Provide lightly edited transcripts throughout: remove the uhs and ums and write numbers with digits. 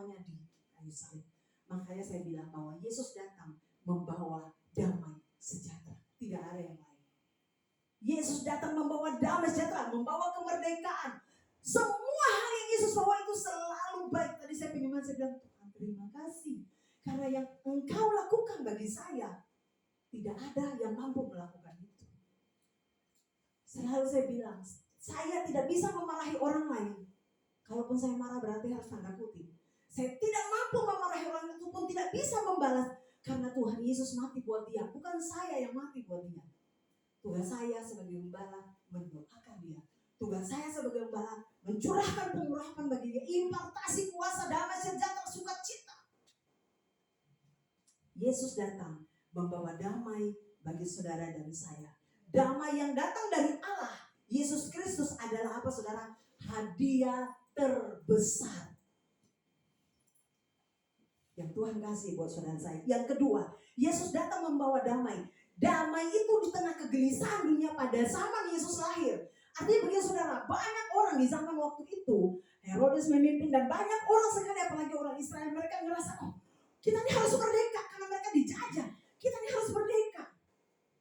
semuanya di kayu salib. Makanya saya bilang bahwa Yesus datang membawa damai sejahtera. Tidak ada yang lain. Yesus datang membawa damai sejahtera, membawa kemerdekaan. Semua hal yang Yesus bawa itu selalu baik. Tadi saya penyembahan, saya bilang, Tuhan terima kasih. Karena yang Engkau lakukan bagi saya, tidak ada yang mampu melakukan itu. Selalu saya bilang, saya tidak bisa memarahi orang lain. Kalaupun saya marah berarti harus tanda kutip. Saya tidak mampu memarahi orang itu pun tidak bisa membalas. Karena Tuhan Yesus mati buat dia. Bukan saya yang mati buat dia. Tugas saya sebagai gembala mendoakan dia. Tugas saya sebagai gembala mencurahkan pengurapan bagi dia. Impartasi kuasa damai sejahtera sukacita. Yesus datang membawa damai bagi saudara dan saya. Damai yang datang dari Allah. Yesus Kristus adalah apa saudara? Hadiah terbesar yang Tuhan kasih buat saudara saya. Yang kedua, Yesus datang membawa damai. Damai itu di tengah kegelisahan dunia pada zaman Yesus lahir. Artinya begini saudara, banyak orang di zaman waktu itu, Herodes memimpin dan banyak orang sekali, apalagi orang Israel, mereka ngerasa, oh kita ini harus merdeka karena mereka dijajah. Kita ini harus merdeka.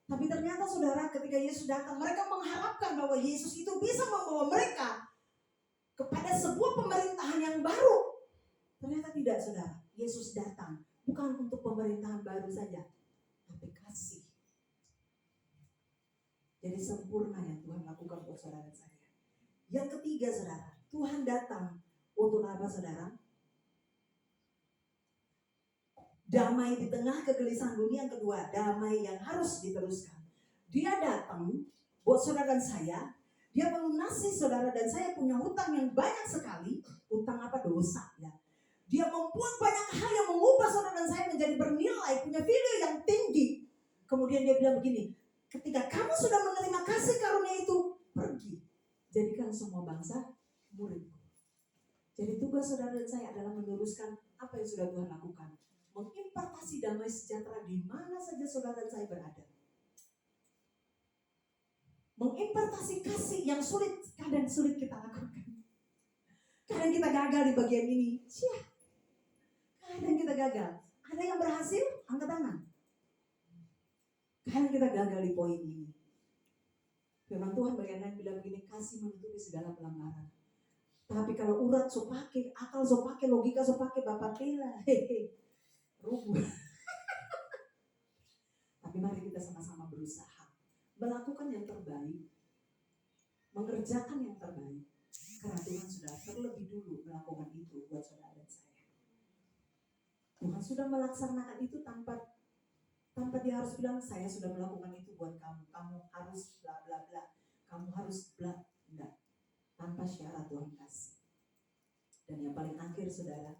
Tapi ternyata saudara, ketika Yesus datang, mereka mengharapkan bahwa Yesus itu bisa membawa mereka kepada sebuah pemerintahan yang baru. Ternyata tidak saudara. Yesus datang bukan untuk pemerintahan baru saja, tapi kasih. Jadi sempurna yang Tuhan lakukan buat saudara saya. Yang ketiga saudara, Tuhan datang untuk apa saudara? Damai di tengah kegelisahan dunia. Yang kedua, damai yang harus diteruskan. Dia datang buat saudara dan saya. Dia melunasi saudara dan saya punya hutang yang banyak sekali. Hutang apa? Dosa ya. Dia membuat banyak hal yang mengubah saudara dan saya menjadi bernilai, punya value yang tinggi. Kemudian dia bilang begini, ketika kamu sudah menerima kasih karunia itu, pergi. Jadikan semua bangsa muridku. Jadi tugas saudara dan saya adalah meneruskan apa yang sudah Tuhan lakukan. Mengimpartasi damai sejahtera di mana saja saudara dan saya berada. Mengimpartasi kasih yang sulit, kadang sulit kita lakukan. Kadang kita gagal di bagian ini. Kadang kita gagal. Ada yang berhasil? Angkat tangan. Kadang kita gagal di poin ini. Firman Tuhan bagian lain bilang begini, kasih menutupi segala pelanggaran. Tapi kalau urat so pake, akal so pake, logika so pake, bapak tela, rubuh. Tapi mari kita sama-sama berusaha melakukan yang terbaik, mengerjakan yang terbaik. Karena Tuhan sudah terlebih dulu melakukan itu buat saudara dan saya. Tuhan sudah melaksanakan itu tanpa dia harus bilang saya sudah melakukan itu buat kamu. Kamu harus bla bla bla. Kamu harus bla. Enggak. Tanpa syarat Tuhan kasih. Dan yang paling akhir saudara,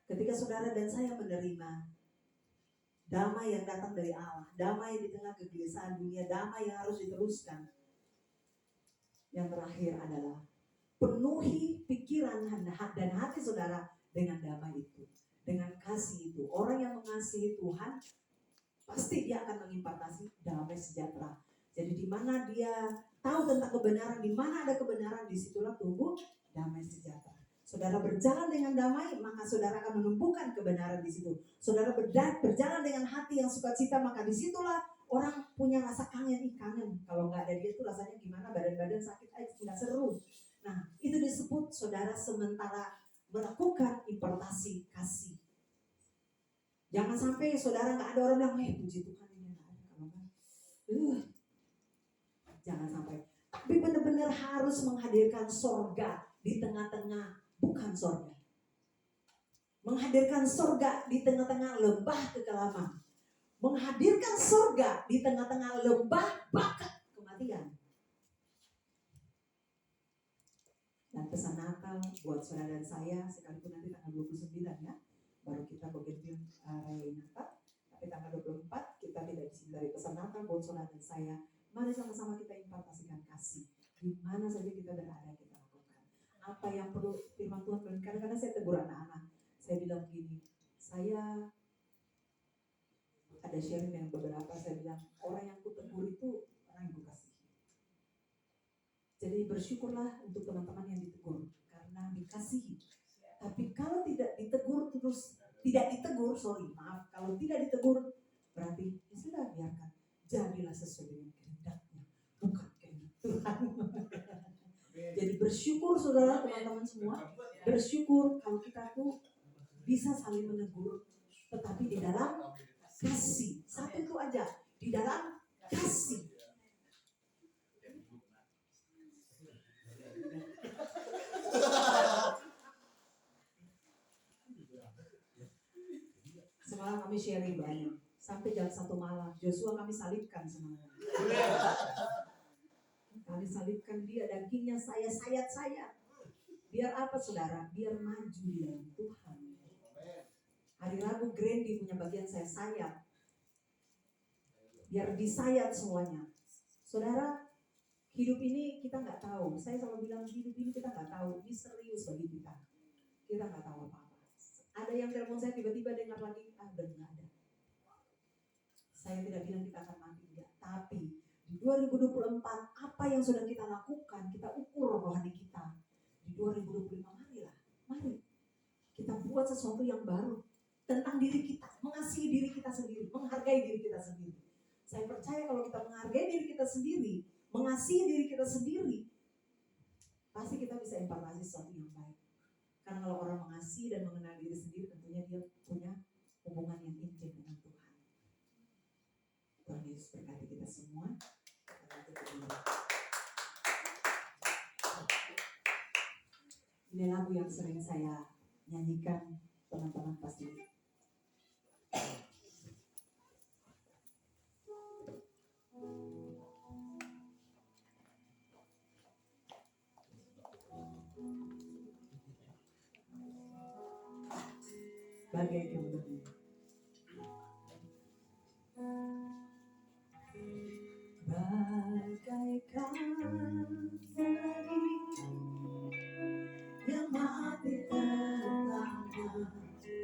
ketika saudara dan saya menerima damai yang datang dari Allah, damai di tengah kegelisahan dunia, damai yang harus diteruskan. Yang terakhir adalah penuhi pikiran dan hati saudara dengan damai itu, dengan kasih itu. Orang yang mengasihi Tuhan pasti dia akan mengimpartasi damai sejahtera. Jadi di mana dia tahu tentang kebenaran, di mana ada kebenaran, disitulah tumbuh damai sejahtera. Saudara berjalan dengan damai, maka saudara akan menumbuhkan kebenaran di situ. Saudara berjalan dengan hati yang sukacita, maka disitulah orang punya rasa kangen. Kalau nggak ada dia itu rasanya gimana, badan-badan sakit aja, tidak seru. Nah itu disebut saudara sementara melakukan impartasi kasih. Jangan sampai saudara nggak ada orang bilang, puji Tuhan ini nggak ada. Kalau nggak, jangan sampai. Tapi benar-benar harus menghadirkan sorga di tengah-tengah bukan sorga. Menghadirkan sorga di tengah-tengah lembah kekelaman. Menghadirkan sorga di tengah-tengah lembah bakat kematian. Dan pesan Natal buat saudara dan saya, sekalipun nanti tanggal 29 ya, baru kita begitu rayain Natal. Tapi tanggal 24 kita tidak disini dari pesan Natal buat saudara dan saya. Mari sama-sama kita impartasikan kasih. Di mana saja kita berada kita lakukan. Apa yang perlu firman Tuhan berikan. Kadang-kadang saya tegur anak-anak. Saya bilang begini, saya ada sharing dengan beberapa, saya bilang orang yang kutegur itu orang yang kukasihi. Jadi bersyukurlah untuk teman-teman yang ditegur, karena karena dikasihi. Tapi kalau tidak ditegur terus, kalau tidak ditegur berarti ya sudah, biarkan. Jadilah sesuai dengan kehendaknya, bukan kehendak Tuhan. Jadi bersyukur saudara, teman-teman semua, bersyukur kalau kita tuh bisa saling menegur, tetapi di dalam kasih. Satu itu aja, di dalam kasih. Semalam kami sharing banyak, sampai jam 1 malam. Joshua kami salibkan semalam. Kami salibkan dia, dagingnya saya, sayat saya. Biar apa saudara? Biar maju di dalam Tuhan. Hari Rabu Grandi punya bagian saya sayat. Biar disayat semuanya. Saudara, hidup ini kita nggak tahu. Saya selalu bilang hidup ini kita nggak tahu. Misterius bagi kita. Kita nggak tahu apa-apa. Ada yang telepon saya tiba-tiba dengar lagi, udah nggak ada. Saya tidak bilang kita akan mati, enggak. Tapi di 2024 apa yang sudah kita lakukan, kita ukur rohani kita. Di 2025 mari kita buat sesuatu yang baru tentang diri kita, mengasihi diri kita sendiri, menghargai diri kita sendiri. Saya percaya kalau kita menghargai diri kita sendiri, mengasihi diri kita sendiri, pasti kita bisa impartasi sesuatu yang baik. Karena kalau orang mengasihi dan mengenal diri sendiri, tentunya dia punya hubungan yang intim dengan Tuhan. Tuhan Yesus berkati kita semua. Ini lagu yang sering saya nyanyikan, teman-teman pasti. Bagai kemudian. Bagaikan yang mati pertama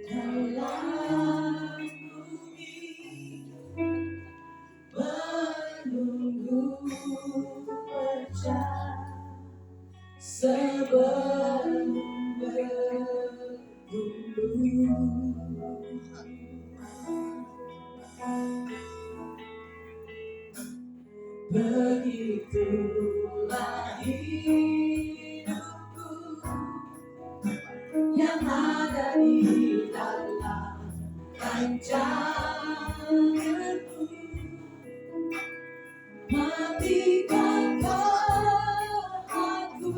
dalam bumi, menunggu pecah sebelum begitulah hidupku yang ada di dalam rancanganku, matikan kehancuranku,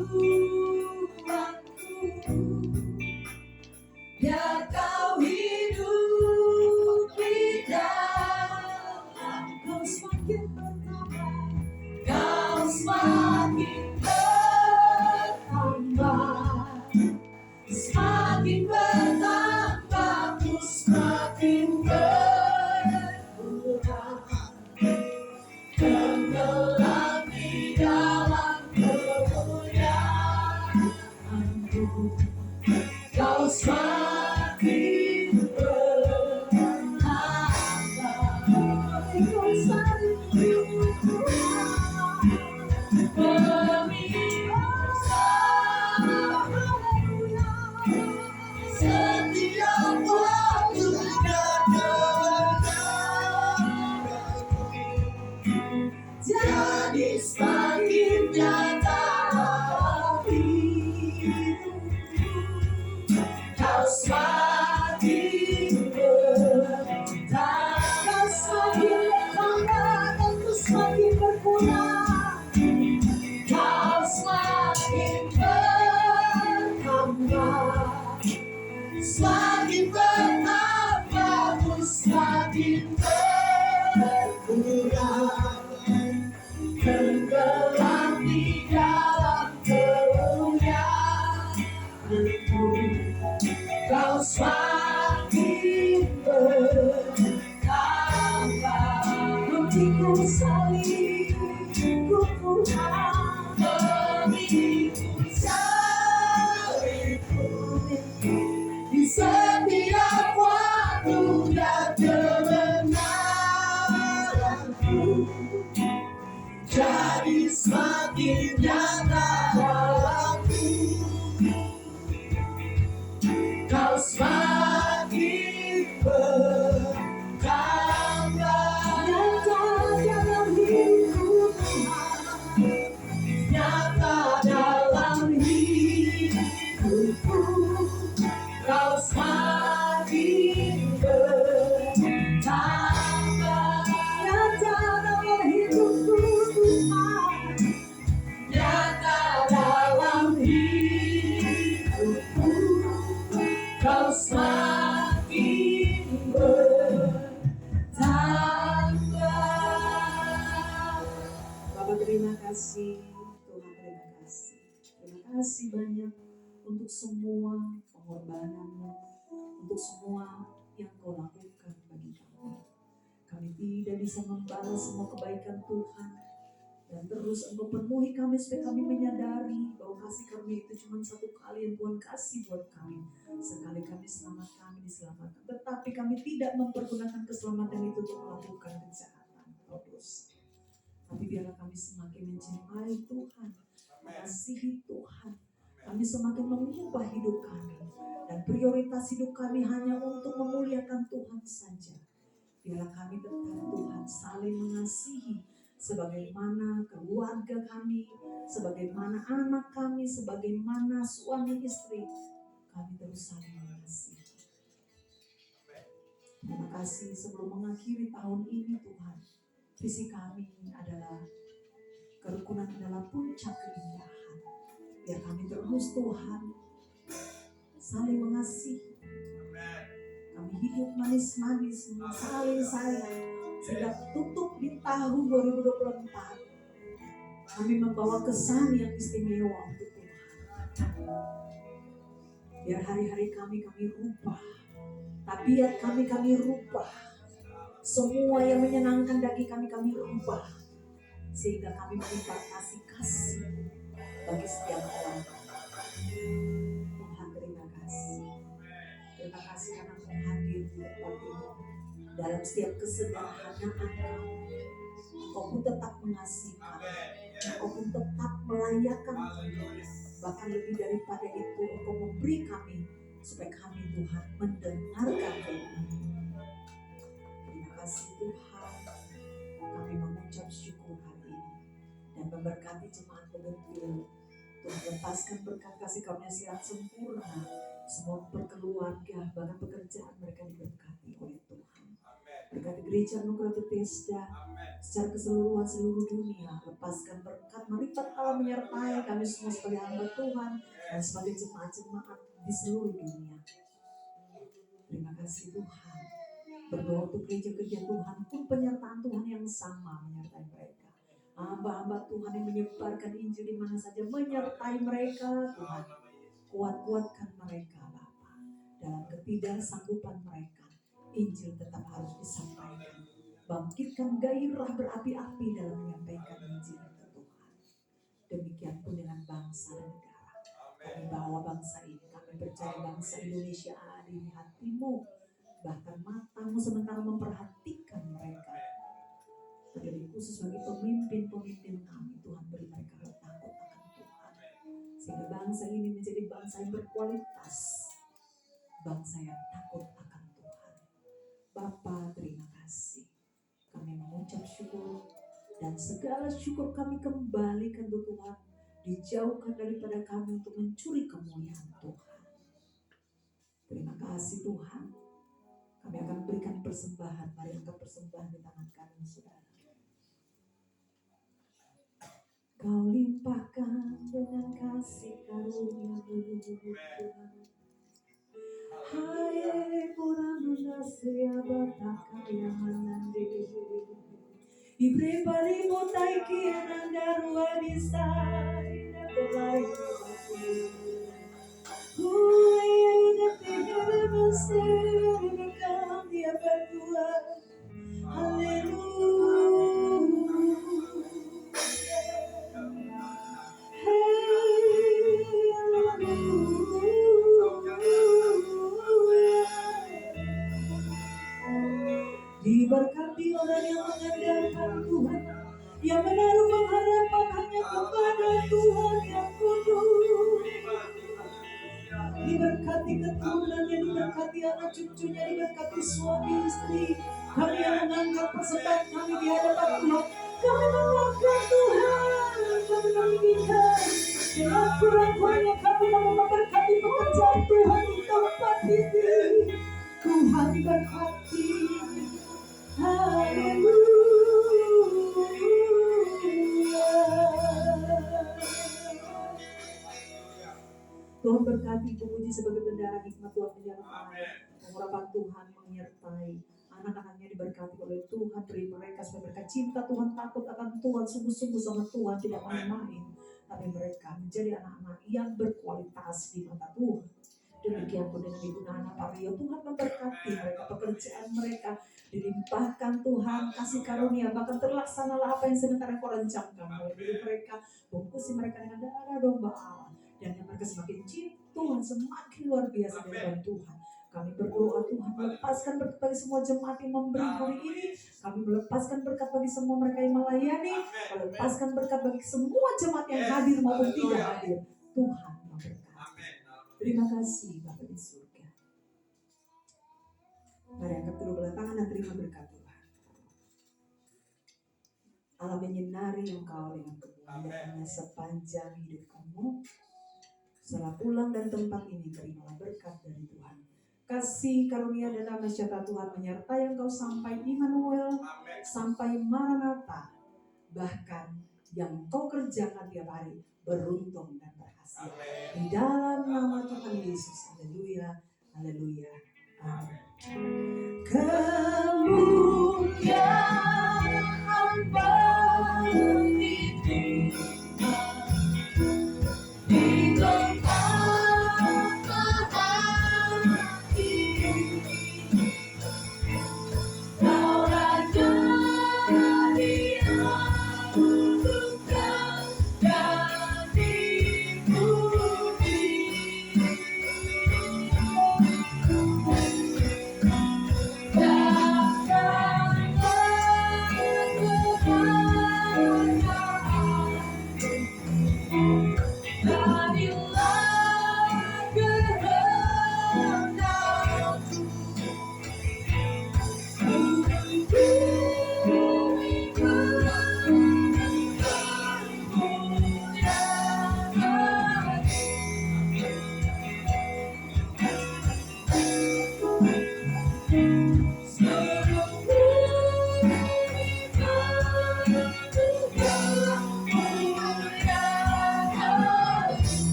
biar kau hidup di dalamku. Semakin bertambah, kau semakin bertambah, semakin bertambah, ku semakin berkurang, tenggelam di dalam kemuliaan-Mu. Kau semakin bertambah, Kau setiap waktu jadi semakin nyata hidupku. Kau semakin bertambah, kau semakin bertambah, dan ku semakin berkurang. Kau semakin bertambah, semakin bertambah, ku semakin berkurang, tenggelam di dalam kemuliaan-Mu. Kau semakin bertambah, hatiku salibku Tuhan, hatiku salibku di setiap waktu dan kebenaranku, jadi semakin nyata dalamku. kau semakin bertambah. Nyata dalam hidupku Tuhan, nyata dalam hidupku, kau semakin bertambah. Nyata dalam hidupku Tuhan, nyata dalam hidupku, kau semakin bertambah. Bapak terima kasih, Tuhan terima kasih. Terima kasih banyak untuk semua pengorbananmu, untuk semua yang kau lakukan bagi kami. Kami tidak bisa membalas semua kebaikan Tuhan, dan terus Engkau penuhi kami supaya kami menyadari bahwa kasih karunia itu cuma satu kali yang Tuhan kasih buat kami. Sekali kami selamat, kami diselamatkan, tetapi kami tidak mempergunakan keselamatan itu untuk melakukan kejahatan atau dosa. Tapi biarlah kami semakin mencintai Tuhan, mengasihi Tuhan. Kami semakin mengubah hidup kami, dan prioritas hidup kami hanya untuk memuliakan Tuhan saja. Biarlah kami tetap Tuhan saling mengasihi, sebagaimana keluarga kami, sebagaimana anak kami, sebagaimana suami istri, kami terus saling mengasihi. Terima kasih. Sebelum mengakhiri tahun ini Tuhan, visi kami adalah kerukunan adalah puncak keindahan. Biar kami terus Tuhan saling mengasihi. Kami hidup manis-manis, saling sayang, sehingga tutup di tahun 2024 kami membawa kesan yang istimewa untuk Tuhan. Biar hari-hari kami rubah, tabiat kami rubah, semua yang menyenangkan daging kami rubah, sehingga kami membatasi kasih bagi setiap orang. Tuhan terima kasih. Terima kasih karena Engkau hadir di tempat ini. Dalam setiap kesederhanaan kami, Engkau pun tetap mengasihi kami. Engkau pun tetap melayakan kami. Bahkan lebih daripada itu, Engkau memberi kami supaya kami Tuhan mendengarkan firman. Terima kasih Tuhan. Kami mengucap syukur hari ini dan memberkati jemaat Pegentil. Tuhan lepaskan berkat kasih karunia sehat sempurna, semua berkeluarga, bahkan pekerjaan mereka diberkati oleh Tuhan. Berkati gereja Anugerah Bethesda secara keseluruhan seluruh dunia. Lepaskan berkat melipat Allah menyertai kami semua sebagai hamba Tuhan dan sebagai jemaat-jemaat di seluruh dunia. Terima kasih Tuhan. Berdoa untuk gereja-gereja Tuhan pun penyertaan Tuhan yang sama menyertai mereka. Hamba-hamba Tuhan yang menyebarkan Injil di mana saja menyertai mereka Tuhan. Kuat-kuatkan mereka Bapa. Dalam ketidaksanggupan mereka, Injil tetap harus disampaikan. Bangkitkan gairah berapi-api dalam menyampaikan Injil itu Tuhan. Demikian pun dengan bangsa dan negara. Kami bawa bangsa ini, kami percaya bangsa Indonesia ada di hatimu. Bahkan matamu sementara memperhatikan mereka. Terlebih khusus bagi pemimpin-pemimpin kami, Tuhan beri mereka takut akan Tuhan. Sehingga bangsa ini menjadi bangsa yang berkualitas. Bangsa yang takut akan Tuhan. Bapa terima kasih. Kami mengucap syukur dan segala syukur kami kembalikan ke Tuhan. Dijauhkan daripada kami untuk mencuri kemuliaan Tuhan. Terima kasih Tuhan. Kami akan berikan persembahan. Mari angkat persembahan di tangan kami saudara. Kau limpahkan dengan kasih karunia-Mu Tuhan. Hai purana siabataka yamanande. Ibrepari motai kiananda ruadi sai na pelai. Huai na tigara masir bekam dia berdua. Haleluya. Diberkati orang yang mengandalkan Tuhan, yang menaruh pengharapan hanya kepada Tuhan yang kudus. diberkati keturunannya, diberkati anak cucunya, diberkati suami istri. Kami yang mengangkat persembahan kami di hadapan Tuhan. Kami mengangkat Tuhan, kami meninggikan dengan kurang-kurangnya kami mau memberkati pekerjaan Tuhan di tempat ini. Tuhan berkati. Tuhan berkati Puji sebagai bendara hikmat Tuhan menyertai. Pengharapan Tuhan menyertai. Anak-anaknya diberkati oleh Tuhan, beri mereka supaya mereka cinta Tuhan, takut akan Tuhan, sungguh-sungguh sama Tuhan, tidak main-main. Tapi mereka menjadi anak-anak yang berkualitas di mata Tuhan. Demikian pun dengan Ibu Nana Pak Rio, Tuhan memberkati mereka, pekerjaan mereka dilimpahkan Tuhan, kasih karunia, bahkan terlaksanalah apa yang sebenarnya kau rencanakan oleh hidup mereka. Bungkusi mereka dengan darah domba Allah, dan yang mereka semakin cinta Tuhan, semakin luar biasa di dalam Tuhan. Kami berdoa Tuhan, melepaskan berkat bagi semua jemaat yang memberi hari ini. Kami melepaskan berkat bagi semua mereka yang melayani, melepaskan berkat bagi semua jemaat yang hadir maupun tidak hadir. Tuhan memberkati. Terima kasih Bapak di surga. Mari angkat kedua belah tangan dan terima berkat Tuhan. Allah menyinari engkau dengan kemuliaannya sepanjang hidup kamu. Setelah pulang dari tempat ini, terimalah berkat dari Tuhan. Kasih karunia dan damai sejahtera Tuhan menyertai engkau sampai Immanuel, sampai Maranatha. Bahkan yang kau kerjakan tiap hari beruntung dan berhasil. Di dalam nama Tuhan Yesus.